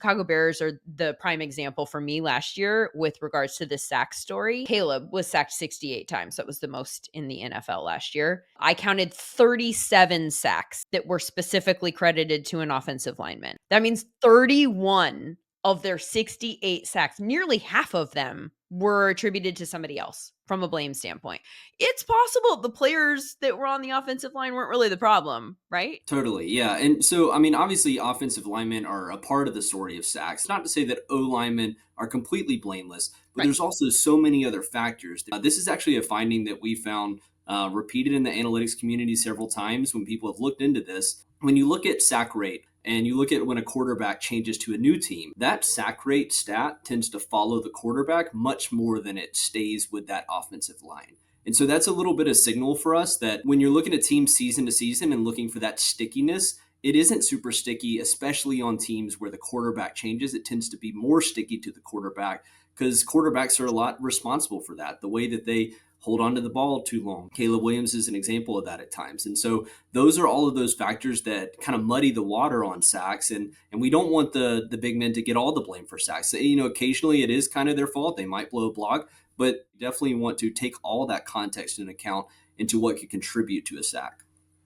Chicago Bears are the prime example for me last year with regards to the sack story. Caleb was sacked 68 times. That was the most in the NFL last year. I counted 37 sacks that were specifically credited to an offensive lineman. That means 31 of their 68 sacks, nearly half of them were attributed to somebody else from a blame standpoint. It's possible the players that were on the offensive line weren't really the problem, right? Totally, yeah. And so, I mean, obviously, offensive linemen are a part of the story of sacks. Not to say that O linemen are completely blameless, but Right. there's also so many other factors. This is actually a finding that we found repeated in the analytics community several times when people have looked into this. When you look at sack rate and you look at when a quarterback changes to a new team, that sack rate stat tends to follow the quarterback much more than it stays with that offensive line. And so that's a little bit of signal for us that when you're looking at teams season to season and looking for that stickiness, it isn't super sticky, especially on teams where the quarterback changes. It tends to be more sticky to the quarterback because quarterbacks are a lot responsible for that. The way that they hold on to the ball too long. Caleb Williams is an example of that at times. And so those are all of those factors that kind of muddy the water on sacks. And we don't want the big men to get all the blame for sacks. You know, occasionally it is kind of their fault. They might blow a block, but definitely want to take all that context into account into what could contribute to a sack.